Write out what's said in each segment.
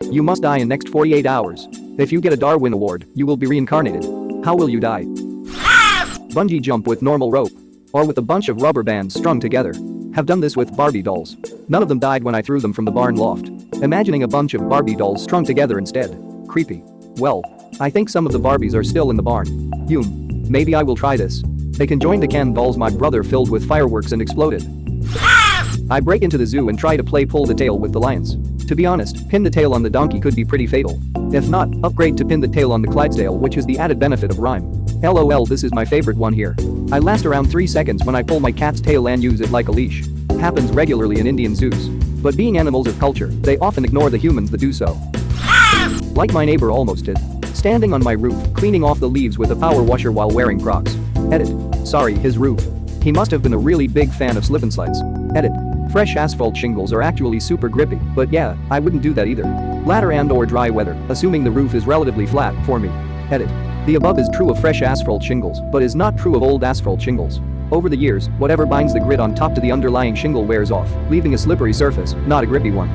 You must die in next 48 hours. If you get a Darwin award, you will be reincarnated. How will you die? Bungee jump with normal rope. Or with a bunch of rubber bands strung together. Have done this with Barbie dolls. None of them died when I threw them from the barn loft. Imagining a bunch of Barbie dolls strung together instead. Creepy. Well, I think some of the Barbies are still in the barn. Maybe I will try this. They can join the Ken dolls my brother filled with fireworks and exploded. I break into the zoo and try to play pull the tail with the lions. To be honest, pin the tail on the donkey could be pretty fatal. If not, upgrade to pin the tail on the Clydesdale, which is the added benefit of rhyme. LOL, this is my favorite one here. I last around 3 seconds when I pull my cat's tail and use it like a leash. Happens regularly in Indian zoos. But being animals of culture, they often ignore the humans that do so. Like my neighbor almost did. Standing on my roof, cleaning off the leaves with a power washer while wearing Crocs. Edit. Sorry, his roof. He must have been a really big fan of slip and slides. Edit. Fresh asphalt shingles are actually super grippy, but yeah, I wouldn't do that either. Ladder and or dry weather, assuming the roof is relatively flat for me. Edit. The above is true of fresh asphalt shingles, but is not true of old asphalt shingles. Over the years, whatever binds the grit on top to the underlying shingle wears off, leaving a slippery surface, not a grippy one.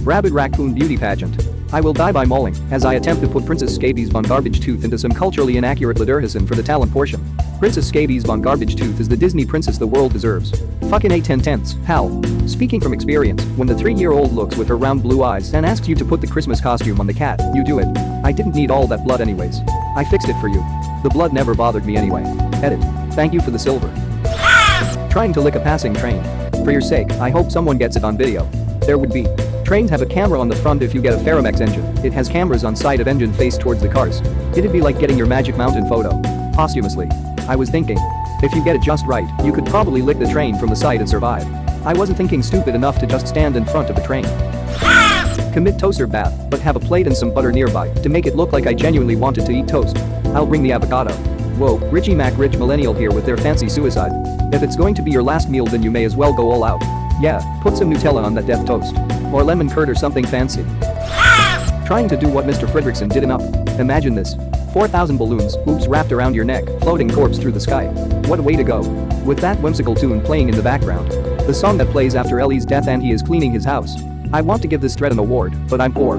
Rabid raccoon beauty pageant. I will die by mauling, as I attempt to put Princess Scabies von Garbage Tooth into some culturally inaccurate Lederhosen for the talent portion. Princess Scabies von Garbage Tooth is the Disney princess the world deserves. Fucking 8/10. Hal. Speaking from experience, when the 3-year-old looks with her round blue eyes and asks you to put the Christmas costume on the cat, you do it. I didn't need all that blood anyways. I fixed it for you. The blood never bothered me anyway. Edit. Thank you for the silver. Trying to lick a passing train. For your sake, I hope someone gets it on video. There would be. Trains have a camera on the front if you get a Ferromex engine. It has cameras on side of engine face towards the cars. It'd be like getting your Magic Mountain photo. Posthumously. I was thinking. If you get it just right, you could probably lick the train from the side and survive. I wasn't thinking stupid enough to just stand in front of the train. Commit toaster bath, but have a plate and some butter nearby to make it look like I genuinely wanted to eat toast. I'll bring the avocado. Whoa, Richie Mac rich millennial here with their fancy suicide. If it's going to be your last meal, then you may as well go all out. Yeah, put some Nutella on that death toast. Or lemon curd or something fancy. Trying to do what Mr. Fredrickson did in Up. Imagine this. 4,000 balloons, oops, wrapped around your neck, floating corpse through the sky. What a way to go. With that whimsical tune playing in the background. The song that plays after Ellie's death and he is cleaning his house. I want to give this thread an award, but I'm poor.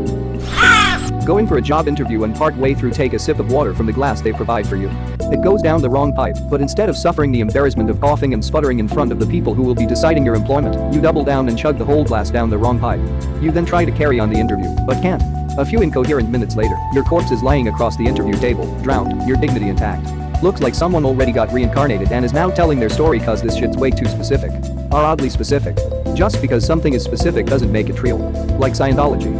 Going for a job interview and part way through take a sip of water from the glass they provide for you. It goes down the wrong pipe, but instead of suffering the embarrassment of coughing and sputtering in front of the people who will be deciding your employment, you double down and chug the whole glass down the wrong pipe. You then try to carry on the interview, but can't. A few incoherent minutes later, your corpse is lying across the interview table, drowned, your dignity intact. Looks like someone already got reincarnated and is now telling their story cause this shit's way too specific. Or oddly specific. Just because something is specific doesn't make it real. Like Scientology.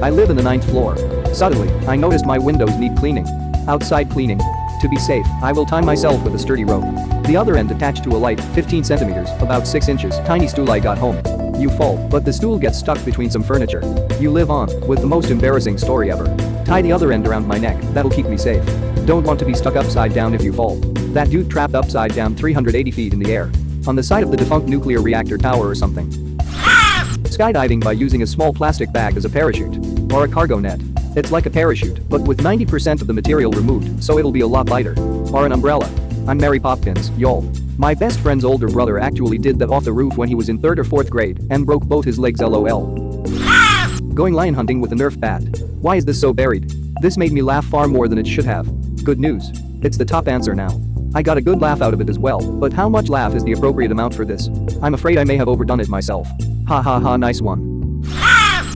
I live in the 9th floor. Suddenly, I noticed my windows need cleaning. Outside cleaning. To be safe, I will tie myself with a sturdy rope. The other end attached to a light, 15 centimeters, about 6 inches, tiny stool I got home. You fall, but the stool gets stuck between some furniture. You live on, with the most embarrassing story ever. Tie the other end around my neck, that'll keep me safe. Don't want to be stuck upside down if you fall. That dude trapped upside down 380 feet in the air. On the side of the defunct nuclear reactor tower or something. Skydiving by using a small plastic bag as a parachute. Or a cargo net. It's like a parachute, but with 90% of the material removed, so it'll be a lot lighter. Or an umbrella. I'm Mary Poppins, y'all. My best friend's older brother actually did that off the roof when he was in 3rd or 4th grade and broke both his legs lol. Going lion hunting with a Nerf bat. Why is this so buried? This made me laugh far more than it should have. Good news. It's the top answer now. I got a good laugh out of it as well, but how much laugh is the appropriate amount for this? I'm afraid I may have overdone it myself. Ha ha ha, nice one.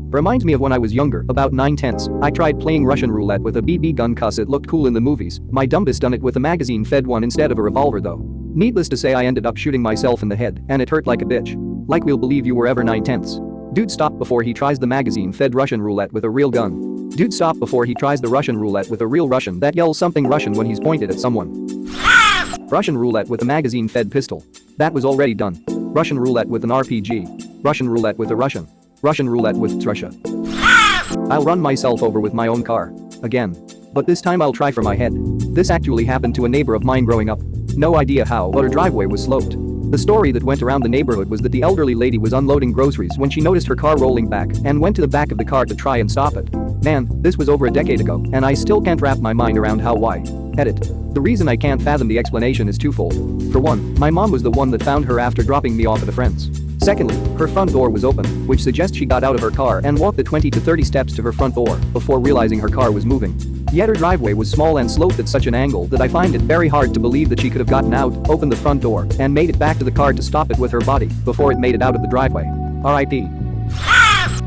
Reminds me of when I was younger, about 9/10. I tried playing Russian roulette with a BB gun cause it looked cool in the movies. My dumbest done it with a magazine-fed one instead of a revolver though. Needless to say I ended up shooting myself in the head, and it hurt like a bitch. Like we'll believe you were ever 9/10. Dude stop before he tries the magazine-fed Russian roulette with a real gun. Dude stop before he tries the Russian roulette with a real Russian that yells something Russian when he's pointed at someone. Russian roulette with a magazine-fed pistol. That was already done. Russian roulette with an RPG. Russian roulette with a Russian. Russian roulette with Russia. I'll run myself over with my own car. Again. But this time I'll try for my head. This actually happened to a neighbor of mine growing up. No idea how, but her driveway was sloped. The story that went around the neighborhood was that the elderly lady was unloading groceries when she noticed her car rolling back and went to the back of the car to try and stop it. Man, this was over a decade ago, and I still can't wrap my mind around how why. Edit. The reason I can't fathom the explanation is twofold. For one, my mom was the one that found her after dropping me off at a friend's. Secondly, her front door was open, which suggests she got out of her car and walked the 20 to 30 steps to her front door before realizing her car was moving. Yet her driveway was small and sloped at such an angle that I find it very hard to believe that she could have gotten out, opened the front door, and made it back to the car to stop it with her body before it made it out of the driveway. R.I.P.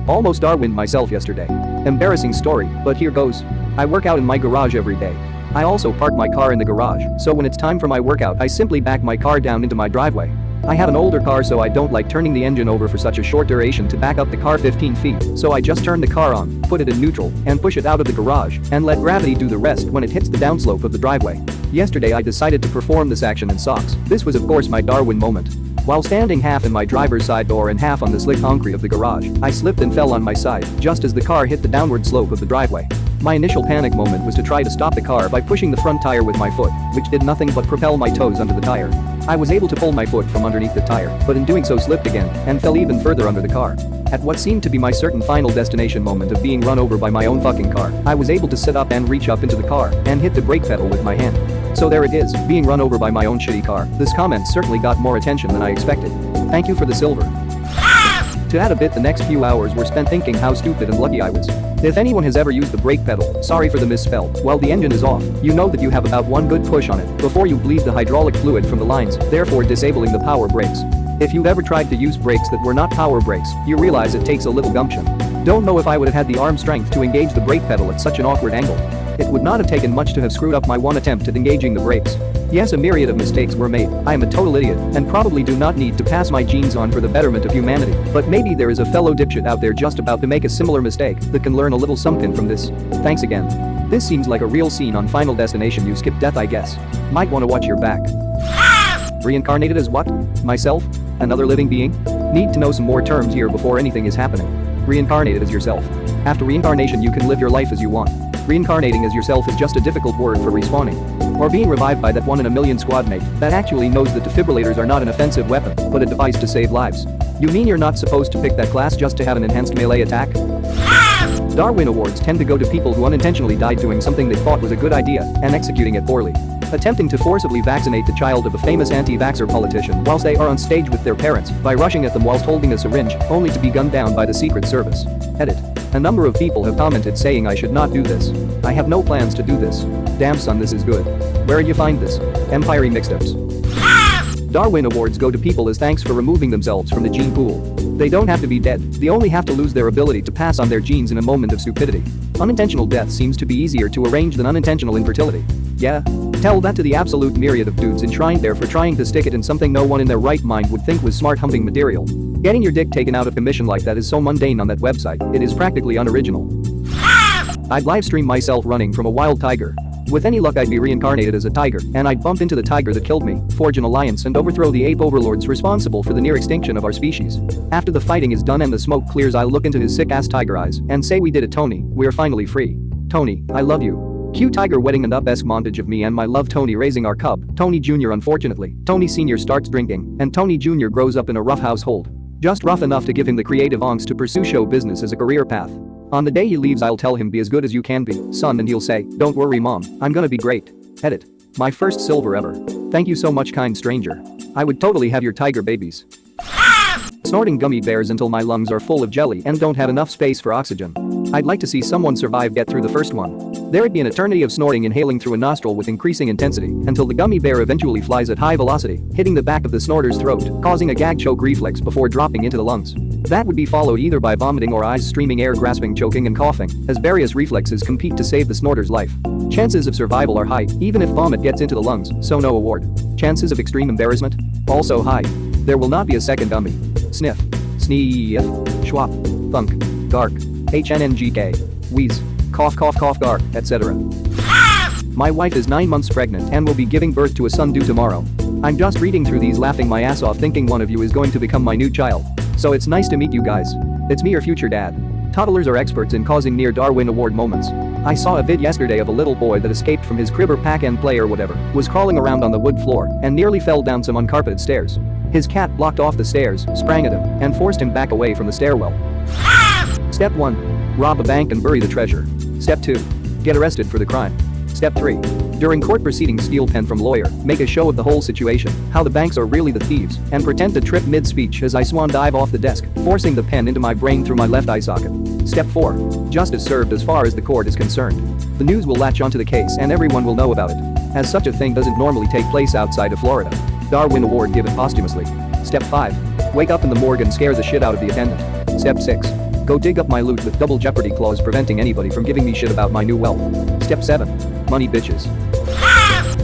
Almost Darwined myself yesterday. Embarrassing story, but here goes. I work out in my garage every day. I also park my car in the garage, so when it's time for my workout I simply back my car down into my driveway. I have an older car, so I don't like turning the engine over for such a short duration to back up the car 15 feet, so I just turn the car on, put it in neutral, and push it out of the garage, and let gravity do the rest when it hits the downslope of the driveway. Yesterday I decided to perform this action in socks. This was of course my Darwin moment. While standing half in my driver's side door and half on the slick concrete of the garage, I slipped and fell on my side just as the car hit the downward slope of the driveway. My initial panic moment was to try to stop the car by pushing the front tire with my foot, which did nothing but propel my toes under the tire. I was able to pull my foot from underneath the tire, but in doing so slipped again and fell even further under the car. At what seemed to be my certain final destination moment of being run over by my own fucking car, I was able to sit up and reach up into the car and hit the brake pedal with my hand. So there it is, being run over by my own shitty car. This comment certainly got more attention than I expected. Thank you for the silver. To add a bit, the next few hours were spent thinking how stupid and lucky I was. If anyone has ever used the brake pedal, sorry for the misspell, while the engine is off, you know that you have about one good push on it before you bleed the hydraulic fluid from the lines, therefore disabling the power brakes. If you've ever tried to use brakes that were not power brakes, you realize it takes a little gumption. Don't know if I would have had the arm strength to engage the brake pedal at such an awkward angle. It would not have taken much to have screwed up my one attempt at engaging the brakes. Yes, a myriad of mistakes were made. I am a total idiot and probably do not need to pass my genes on for the betterment of humanity, but maybe there is a fellow dipshit out there just about to make a similar mistake that can learn a little something from this. Thanks again. This seems like a real scene on Final Destination. You skip death, I guess. Might want to watch your back. Reincarnated as what? Myself? Another living being? Need to know some more terms here before anything is happening. Reincarnated as yourself. After reincarnation you can live your life as you want. Reincarnating as yourself is just a difficult word for respawning. Or being revived by that 1 in a million squad mate that actually knows that defibrillators are not an offensive weapon, but a device to save lives. You mean you're not supposed to pick that class just to have an enhanced melee attack? Darwin Awards tend to go to people who unintentionally died doing something they thought was a good idea and executing it poorly. Attempting to forcibly vaccinate the child of a famous anti-vaxxer politician whilst they are on stage with their parents by rushing at them whilst holding a syringe, only to be gunned down by the Secret Service. Edit. A number of people have commented saying I should not do this. I have no plans to do this. Damn son, this is good. Where you find this? Empire mixed-ups. Darwin Awards go to people as thanks for removing themselves from the gene pool. They don't have to be dead, they only have to lose their ability to pass on their genes in a moment of stupidity. Unintentional death seems to be easier to arrange than unintentional infertility. Yeah? Tell that to the absolute myriad of dudes enshrined there for trying to stick it in something no one in their right mind would think was smart humping material. Getting your dick taken out of commission like that is so mundane on that website, it is practically unoriginal. I'd livestream myself running from a wild tiger. With any luck I'd be reincarnated as a tiger, and I'd bump into the tiger that killed me, forge an alliance and overthrow the ape overlords responsible for the near extinction of our species. After the fighting is done and the smoke clears, I'll look into his sick-ass tiger eyes and say, we did it, Tony, we're finally free. Tony, I love you. Cue tiger wedding and up-esque montage of me and my love Tony raising our cub, Tony Jr. Unfortunately, Tony Sr. starts drinking, and Tony Jr. grows up in a rough household. Just rough enough to give him the creative angst to pursue show business as a career path. On the day he leaves I'll tell him, be as good as you can be, son, and he'll say, don't worry mom, I'm gonna be great. Edit. My first silver ever. Thank you so much, kind stranger. I would totally have your tiger babies. Snorting gummy bears until my lungs are full of jelly and don't have enough space for oxygen. I'd like to see someone survive get through the first one. There'd be an eternity of snorting inhaling through a nostril with increasing intensity until the gummy bear eventually flies at high velocity, hitting the back of the snorter's throat, causing a gag choke reflex before dropping into the lungs. That would be followed either by vomiting or eyes streaming air, grasping, choking and coughing, as various reflexes compete to save the snorter's life. Chances of survival are high, even if vomit gets into the lungs, so no award. Chances of extreme embarrassment? Also high. There will not be a second gummy. Sniff. Sneef. Schwap. Thunk. Gark. HNNGK. Wheeze. Cough cough cough gark, etc. My wife is 9 months pregnant and will be giving birth to a son due tomorrow. I'm just reading through these laughing my ass off thinking one of you is going to become my new child. So it's nice to meet you guys. It's me, your future dad. Toddlers are experts in causing near Darwin Award moments. I saw a vid yesterday of a little boy that escaped from his crib or pack and play or whatever, was crawling around on the wood floor and nearly fell down some uncarpeted stairs. His cat blocked off the stairs, sprang at him, and forced him back away from the stairwell. Step 1. Rob a bank and bury the treasure. Step 2. Get arrested for the crime. Step 3. During court proceedings, steal pen from lawyer, make a show of the whole situation, how the banks are really the thieves, and pretend to trip mid-speech as I swan dive off the desk, forcing the pen into my brain through my left eye socket. Step 4. Justice served as far as the court is concerned. The news will latch onto the case and everyone will know about it, as such a thing doesn't normally take place outside of Florida. Darwin Award given posthumously. Step 5. Wake up in the morgue and scare the shit out of the attendant. Step 6. Go dig up my loot with double jeopardy clause preventing anybody from giving me shit about my new wealth. Step 7. Money bitches.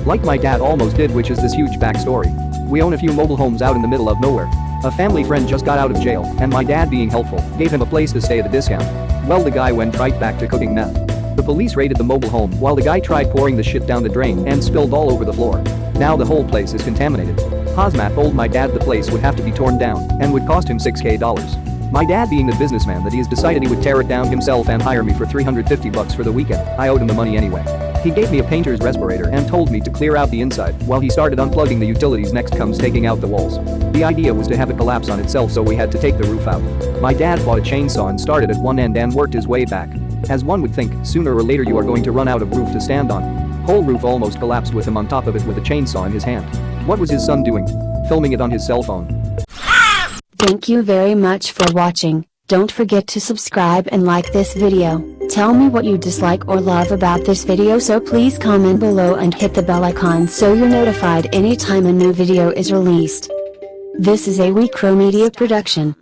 Like my dad almost did, which is this huge backstory. We own a few mobile homes out in the middle of nowhere. A family friend just got out of jail and my dad, being helpful, gave him a place to stay at a discount. Well, the guy went right back to cooking meth. The police raided the mobile home while the guy tried pouring the shit down the drain and spilled all over the floor. Now the whole place is contaminated. Hazmat told my dad the place would have to be torn down and would cost him $6,000. My dad, being the businessman that he is, decided he would tear it down himself and hire me for $350 for the weekend. I owed him the money anyway. He gave me a painter's respirator and told me to clear out the inside while he started unplugging the utilities. Next comes taking out the walls. The idea was to have it collapse on itself, so we had to take the roof out. My dad bought a chainsaw and started at one end and worked his way back. As one would think, sooner or later you are going to run out of roof to stand on. Whole roof almost collapsed with him on top of it with a chainsaw in his hand. What was his son doing? Filming it on his cell phone. Thank you very much for watching. Don't forget to subscribe and like this video. Tell me what you dislike or love about this video, so please comment below and hit the bell icon so you're notified anytime a new video is released. This is a WikiImages production.